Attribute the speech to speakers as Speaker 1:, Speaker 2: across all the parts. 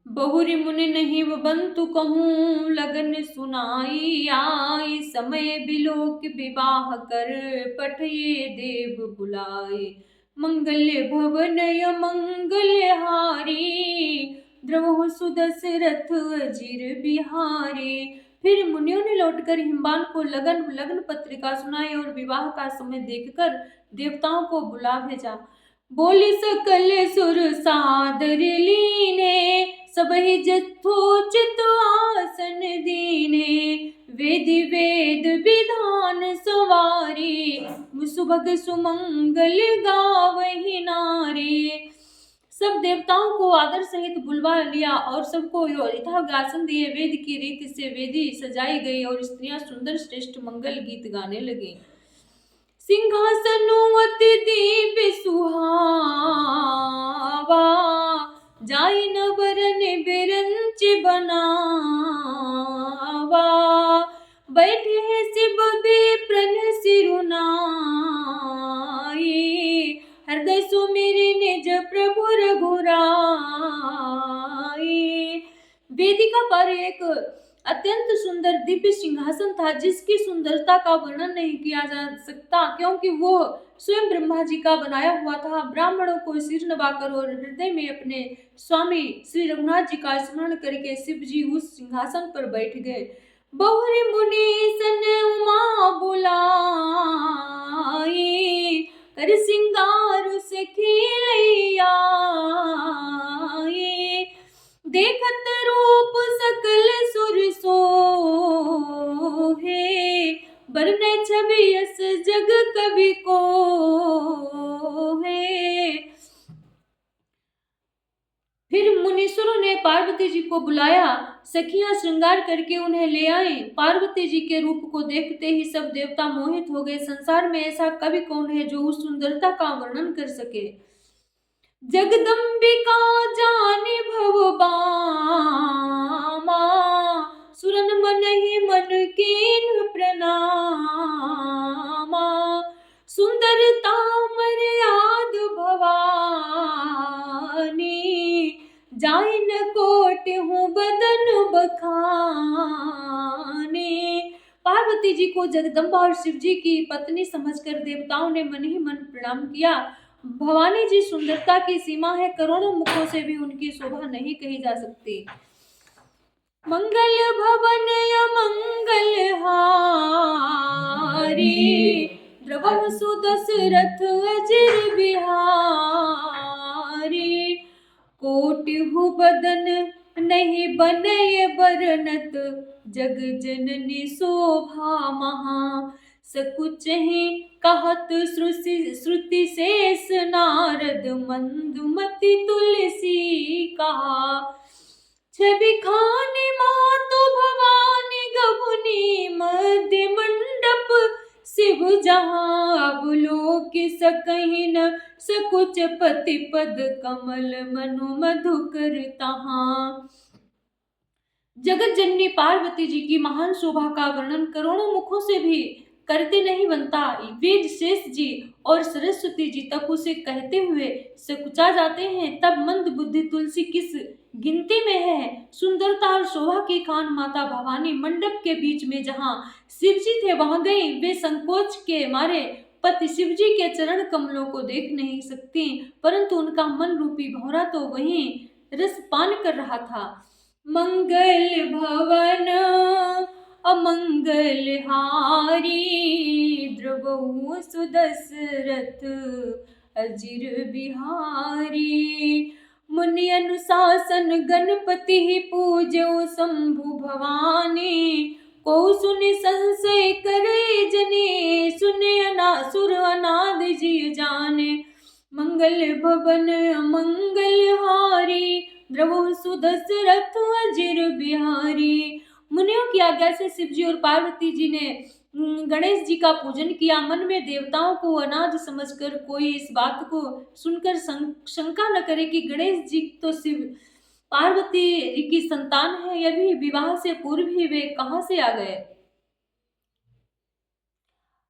Speaker 1: बहुरी मुनि नहीं बंतु कहूँ लगन सुनाई आई समय बिलोक विवाह कर पठये देव बुलाए मंगल भवन मंगल हारी द्रवहु सुदशरथ अजिर बिहारी। फिर मुनियों ने लौटकर हिमवान को लगन लग्न पत्रिका सुनाई और विवाह का समय देखकर देवताओं को बुला भेजा। बोली सकल सुर सादर लीने सबहि जथोचित आसन दीने वेद वेद विधान सवारी सुभग सुमंगल गावहि नारी। सब देवताओं को आदर सहित बुलवा लिया और सबको यथाज्ञासन दिए। वेद की रीति से वेदी सजाई गई और स्त्रियां सुंदर श्रेष्ठ मंगल गीत गाने लगी। सिंहासनु अति दिव्य सुहावा जाई न बरन बिरंच बनावा बैठे हैं शिव विप्रन सिरुनाई हृदय सुमिरि निज प्रभु रघुराई। वेदिका पर एक अत्यंत सुंदर दिव्य सिंहासन था जिसकी सुंदरता का वर्णन नहीं किया जा सकता क्योंकि वो स्वयं ब्रह्मा जी का बनाया हुआ था। ब्राह्मणों को सिर नवाकर और हृदय में अपने स्वामी श्री रघुनाथ जी का स्मरण करके शिव जी उस सिंहासन पर बैठ गए। बहुरी मुनि सन उमा बुलाई कर सिंगार से खिलैयाई देखत रूप सकल सुर सोहे बरने छवि यस जग कवि को है। फिर मुनीश्वरों ने पार्वती जी को बुलाया। सखियां श्रृंगार करके उन्हें ले आए। पार्वती जी के रूप को देखते ही सब देवता मोहित हो गए। संसार में ऐसा कवि कौन है जो उस सुंदरता का वर्णन कर सके। जगदम्बिका जाने भव बामा सुरन मन ही मन कीन प्रणामा सुंदरता मर्याद भवानी जाय न कोट हूँ बदन बखाने। पार्वती जी को जगदम्बा और शिव जी की पत्नी समझकर देवताओं ने मन ही मन प्रणाम किया। भवानी जी सुंदरता की सीमा है, करोड़ों मुखों से भी उनकी शोभा नहीं कही जा सकती। मंगल भवन मंगल हारी द्रवहु सुदशरथ अजिर बिहारी कोटिहु बदन नहीं बनय बरनत जग जननी शोभा महा सकुच ही कहत श्रुति शेष नारद मंदुमति तुलसी कहा छवि खानी मातु भवानी गभुनी मध्य मंडप शिव जहाँ अवलोक सकहि न सकुच पति पद कमल मनु मधुकर तहाँ। जगत जननी पार्वती जी की महान शोभा का वर्णन करोड़ों मुखों से भी करते नहीं बनता। वेद शेष जी और सरस्वती जी तक उसे कहते हुए सकुचा जाते हैं, तब मंद बुद्धि तुलसी किस गिनती में है। सुंदरता और शोभा की खान माता भवानी मंडप के बीच में जहाँ शिव जी थे वहां गई। वे संकोच के मारे पति शिव जी के चरण कमलों को देख नहीं सकती, परंतु उनका मन रूपी भौरा तो वहीं रस पान कर रहा था। मंगल भवन अमंगल हारी द्रवहु सुदशरथ अजिर बिहारी मुनि अनुशासन गणपति पूजो शंभु भवानी को सुनि संशय करे जने सुने सुर अनाद जी जाने मंगल भवन अमंगल हारी द्रवहु सुदशरथ अजिर बिहारी। मुनियों की आज्ञा से शिव जी और पार्वती जी ने गणेश जी का पूजन किया। मन में देवताओं को अनाथ समझकर कोई इस बात को सुनकर शंका न करे कि गणेश जी तो शिव पार्वती जी की संतान है, यह भी विवाह से पूर्व ही वे कहां से आ गए।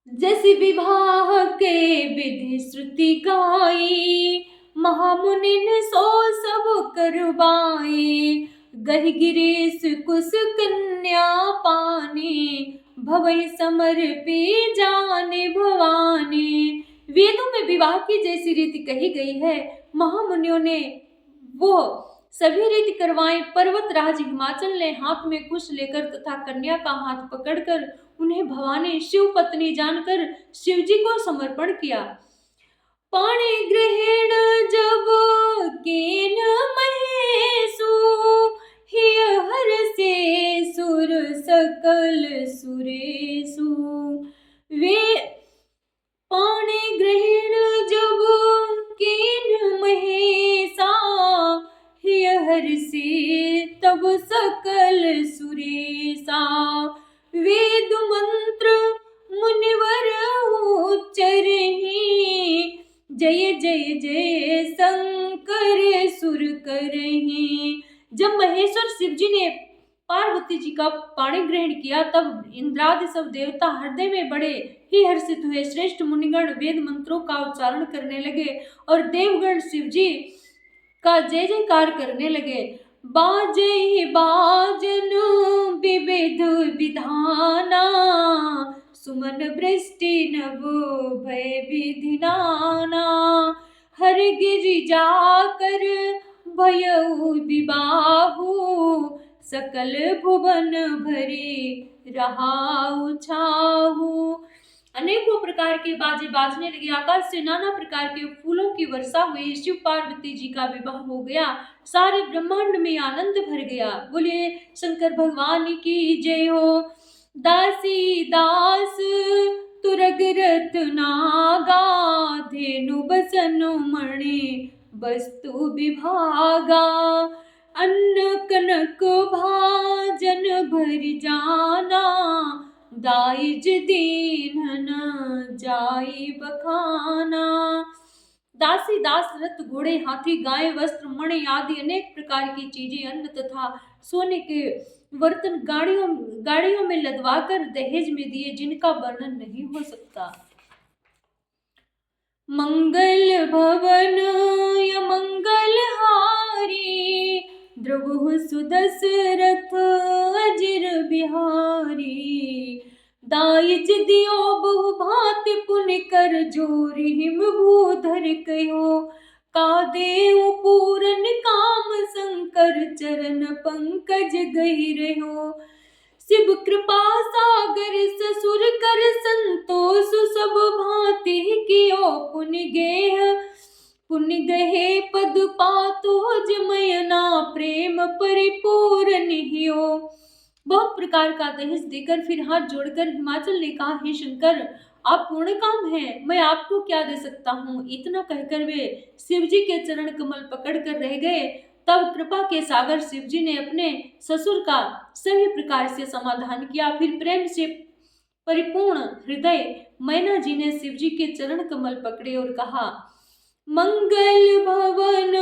Speaker 1: जैसी विवाह के विधि श्रुति गाई महामुनि ने सो सब करवाए, गह गिरीश कुश कन्या पाने, भवै समर्पी जाने भवानी। वेदों में विवाह की जैसी रीति कही गई है, महामुनियों ने वो सभी रीति करवाई। पर्वतराज हिमाचल ने हाथ में कुश लेकर तथा कन्या का हाथ पकड़कर उन्हें भवानी शिव पत्नी जानकर शिवजी को समर्पण किया। पाणि ग्रहण जब कीन महेशु, हिय हरषे सुर सकल सुरेशु। वे पाणि ग्रहण जब कीन महेशा, हिय हरषे तब सकल सुरेशा। वेद मंत्र मुनिवर उच्चरहि, जय जय जय शंकर सुर करहि। जब महेश्वर शिवजी ने पार्वती जी का पाणी ग्रहण किया, तब इंद्रादि सब देवता हृदय में बड़े ही हर्षित हुए। श्रेष्ठ मुनिगण वेद मंत्रों का उच्चारण करने लगे और देवगण शिवजी का जय जयकार करने लगे। बाजे बाजन विविध विधाना, सुमन वृष्टि नभ भय विधि नाना। हर गिरिजा कर भयउ विबाहु, सकल भुवन भरी रहाउ छाहु। अनेकों प्रकार के बाजे बाजने लगे, आकाश से नाना प्रकार के फूलों की वर्षा हुई। शिव पार्वती जी का विवाह हो गया, सारे ब्रह्मांड में आनंद भर गया। बोलिए शंकर भगवान की जय हो। दासी दास तुरग रत्नागा, धेनु बसनु मणि वस्तु विभागा। अन्न कनक भाजन भर जाना, दाइज दीनन जाई बखाना। दासी दास रथ घोड़े हाथी गाय वस्त्र मणि आदि अनेक प्रकार की चीजें, अन्न तथा सोने के बर्तन गाड़ियों में लदवाकर दहेज में दिए, जिनका वर्णन नहीं हो सकता। मंगल भवन य मंगल हारी, द्रवहु सुदशरथ अजिर बिहारी। दाइज दियो बहु भांति पुनि कर जोरि, हिम भूधर कहो का देव पूरन काम। शंकर चरण पंकज गहि रहो, शिव कृपा सागर ससुर कर संतोष। सब भांति कियो पुनि गहे पद पातो, जमयना प्रेम परिपूर्ण हियो। बहुत प्रकार का दहेज देकर फिर हाथ जोड़कर हिमाचल ने कहा, हे शंकर आप पूर्ण काम है, मैं आपको क्या दे सकता हूँ। इतना कहकर वे शिवजी के चरण कमल पकड़कर रह गए। तब कृपा के सागर शिवजी ने अपने ससुर का सभी प्रकार से समाधान किया। फिर प्रेम से परिपूर्ण हृदय मैना जी ने शिवजी के चरण कमल पकड़े और कहा, मंगल भवन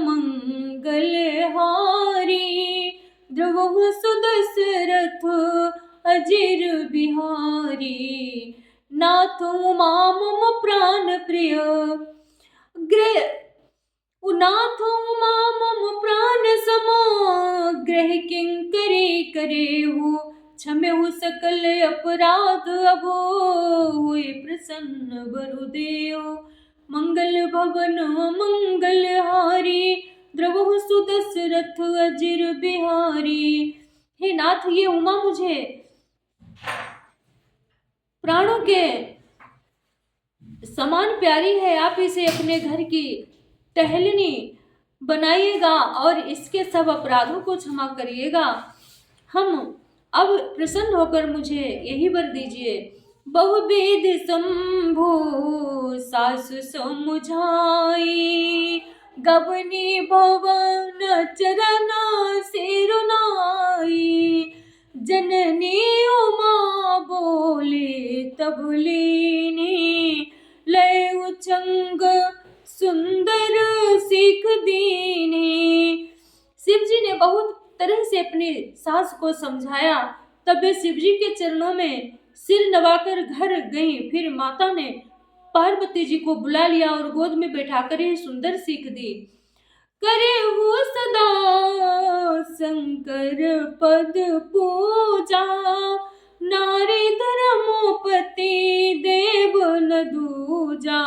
Speaker 1: मंगल हारी, द्रवहु सुदशरथ अजिर बिहारी। नाथ उमा मम प्राण प्रिय, नाथ उमा मम प्राण समा। ग्रह किंकरी करे हो, क्षमेहु सकल अपराध। अबो हुए प्रसन्न वरुदेव, मंगल भवन मंगल हारी, द्रवहु सुदशरथ अजिर बिहारी। हे नाथ, ये उमा मुझे प्राणों के समान प्यारी है। आप इसे अपने घर की टहलनी बनाइएगा और इसके सब अपराधों को क्षमा करिएगा। हम अब प्रसन्न होकर मुझे यही वर दीजिए। बहुविध शंभु सासु समुझाई, गबनी भवन चरण सिरुनाई। जननी उमा बोले तब लीनी, लय उचंग सुंदर सीख दीनी। शिवजी ने बहुत तरह से अपनी सास को समझाया। तब वे शिवजी के चरणों में सिर नवाकर घर गईं। फिर माता ने पार्वती जी को बुला लिया और गोद में बैठाकर यह सुंदर सीख दी। करे हो सदा शंकर पद पूजा, नारी धर्मोपति देव न दूजा।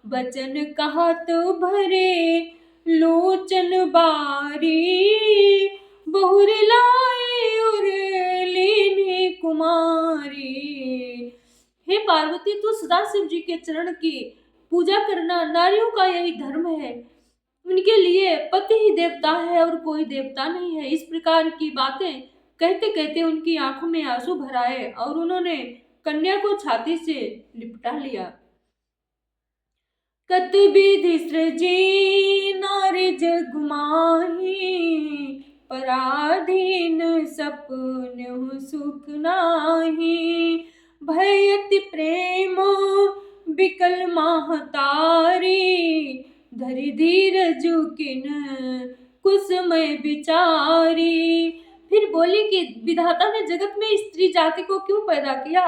Speaker 1: बचन कहत भरे लोचन बारी, बहुर लाए और लीनी कुमारी। हे पार्वती, तू सदाशिव जी के चरण की पूजा करना, नारियों का यही धर्म है। उनके लिए पति ही देवता है और कोई देवता नहीं है। इस प्रकार की बातें कहते कहते उनकी आंखों में आंसू भर आए और उन्होंने कन्या को छाती से लिपटा लिया। कत विधि सृजी नारी जग माही, पराधीन सपन सुख नाही। भयति प्रेम बिकल महतारी, धरि धीरज किन कुसमय विचारी। फिर बोली कि विधाता ने जगत में स्त्री जाति को क्यों पैदा किया,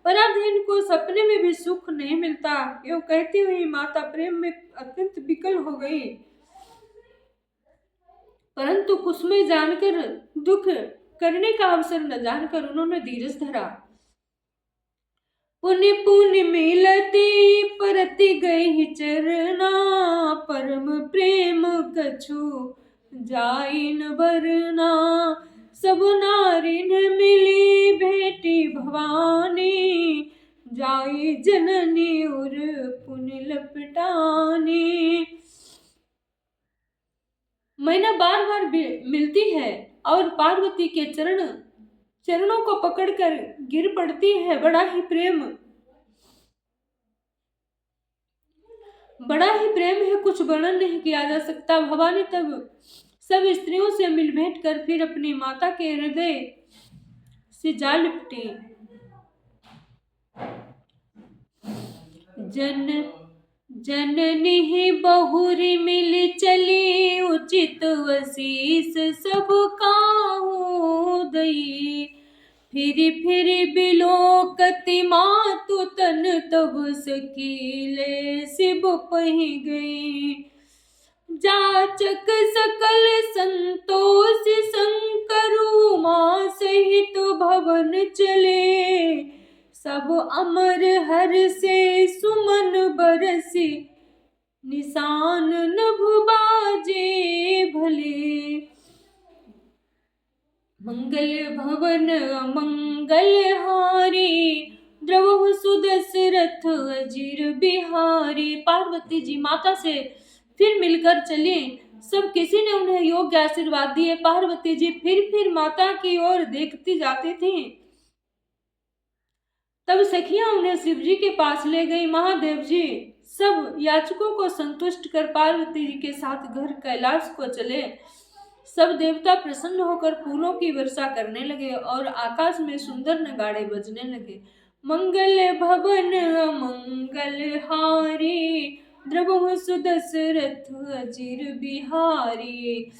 Speaker 1: पराधीन को सपने में भी सुख नहीं मिलता। यूं कहती हुई माता प्रेम में अत्यंत विकल हो गई, परंतु कुसमय जानकर, दुख करने का अवसर न जानकर उन्होंने धीरज धरा। पुण्य पुण्य मिलती परति गई चरना, परम प्रेम कछु जाई न बरना। सब नारी न मिली बेटी भवानी, जाई जननी और पुण्य लपटानी। मैना बार बार मिलती है और पार्वती के चरणों को पकड़कर गिर पड़ती है। बड़ा ही प्रेम है, कुछ वर्णन नहीं किया जा सकता। भवानी तब सब स्त्रियों से मिल भेंट कर फिर अपनी माता के हृदय से जा लिपटी। जननी बहुरी मिल चली, उचित वशीष सब काहू दई। फिर बिलोकति मातु तन, तब सकीले शिव पहि गई। जाचक सकल संतोष, शंकरु मां सहित भवन चले। सब अमर हर से सुमन बरसी, निशान नभ बाजे भले। मंगल भवन अमंगल हारी, द्रवहु सुदशरथ अजिर बिहारी। पार्वती जी माता से फिर मिलकर चली। सब किसी ने उन्हें योग्य आशीर्वाद दिए। पार्वती जी फिर माता की ओर देखती जाती थीं। तब सखियां उन्हें शिव जी के पास ले गई। महादेव जी सब याचकों को संतुष्ट कर पार्वती जी के साथ घर कैलाश को चले। सब देवता प्रसन्न होकर फूलों की वर्षा करने लगे और आकाश में सुंदर नगाड़े बजने लगे। मंगल भवन मंगल हारी, द्रवहु सुदशरथ अजिर बिहारी।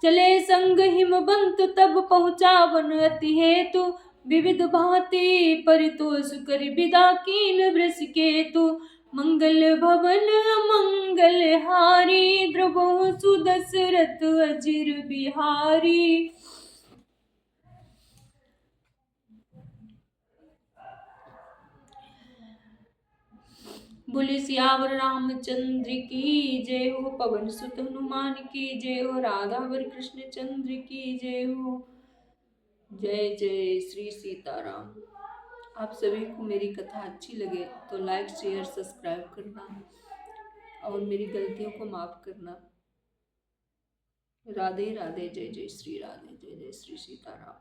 Speaker 1: चले संग हिमवंत तब पहुँचा वन अति हेतु, विविध भांति परितोष कर विदा कीन वृष केतु। मंगल भवन मंगल हारी, द्रवहु सुदशरथ अजिर बिहारी। बोले सियावर रामचंद्र की जय हो, पवन सुत हनुमान की जय हो, राधा वर कृष्ण चंद्र की जय हो। जय जय श्री सीताराम। आप सभी को मेरी कथा अच्छी लगे तो लाइक शेयर सब्सक्राइब करना और मेरी गलतियों को माफ करना। राधे राधे, जय जय श्री राधे, जय जय श्री सीताराम।